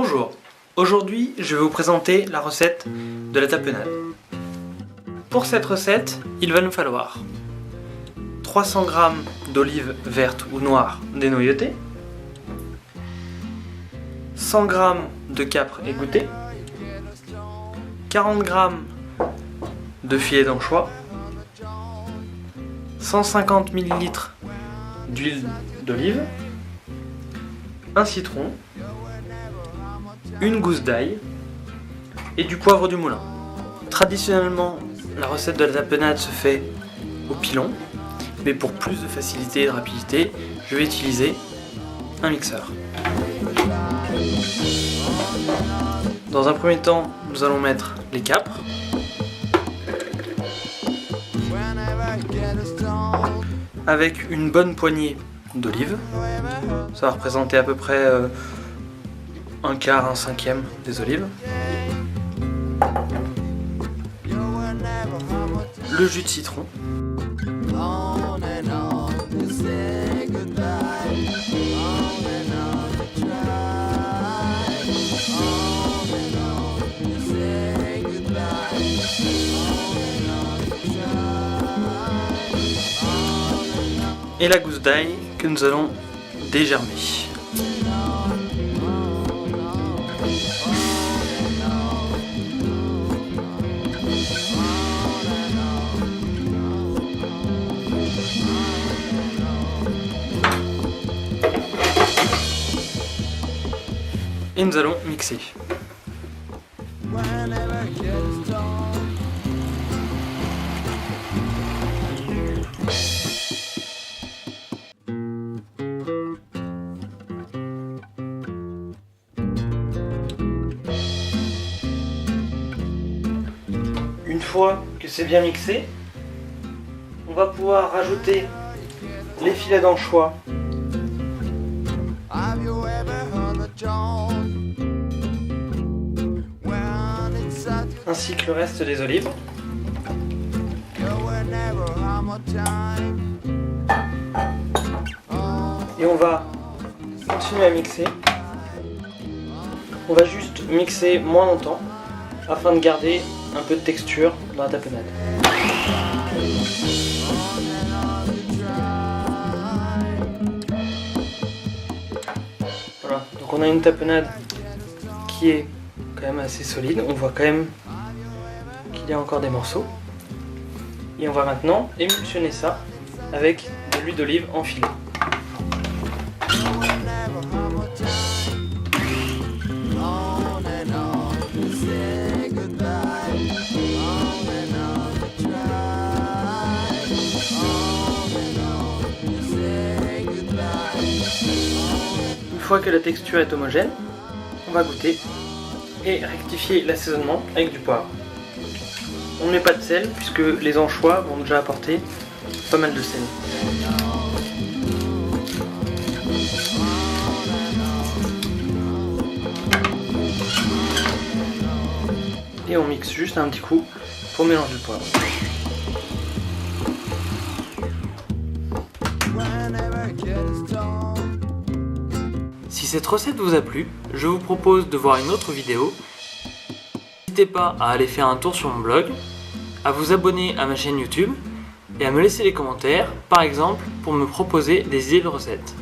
Bonjour, aujourd'hui je vais vous présenter la recette de la tapenade. Pour cette recette, il va nous falloir 300 g d'olives vertes ou noires dénoyautées, 100 g de capre égoutté, 40 g de filet d'anchois, 150 ml d'huile d'olive, un citron, une gousse d'ail et du poivre du moulin. Traditionnellement, la recette de la tapenade se fait au pilon, mais pour plus de facilité et de rapidité, je vais utiliser un mixeur. Dans un premier temps, nous allons mettre les capres, avec une bonne poignée d'olives. Ça va représenter à peu près un quart, un cinquième des olives. Le jus de citron. Et la gousse d'ail que nous allons dégermer. Et nous allons mixer. Une fois que c'est bien mixé, on va pouvoir rajouter les filets d'anchois, ainsi que le reste des olives. Et on va continuer à mixer. On va juste mixer moins longtemps afin de garder un peu de texture dans la tapenade. Voilà, donc on a une tapenade qui est quand même assez solide. On voit quand même qu'il y a encore des morceaux. Et on va maintenant émulsionner ça avec de l'huile d'olive en filet. Une fois que la texture est homogène, on va goûter et rectifier l'assaisonnement avec du poivre. On ne met pas de sel puisque les anchois vont déjà apporter pas mal de sel. Et on mixe juste un petit coup pour mélanger le poivre. Si cette recette vous a plu, je vous propose de voir une autre vidéo. N'hésitez pas à aller faire un tour sur mon blog, à vous abonner à ma chaîne YouTube et à me laisser les commentaires, par exemple pour me proposer des idées de recettes.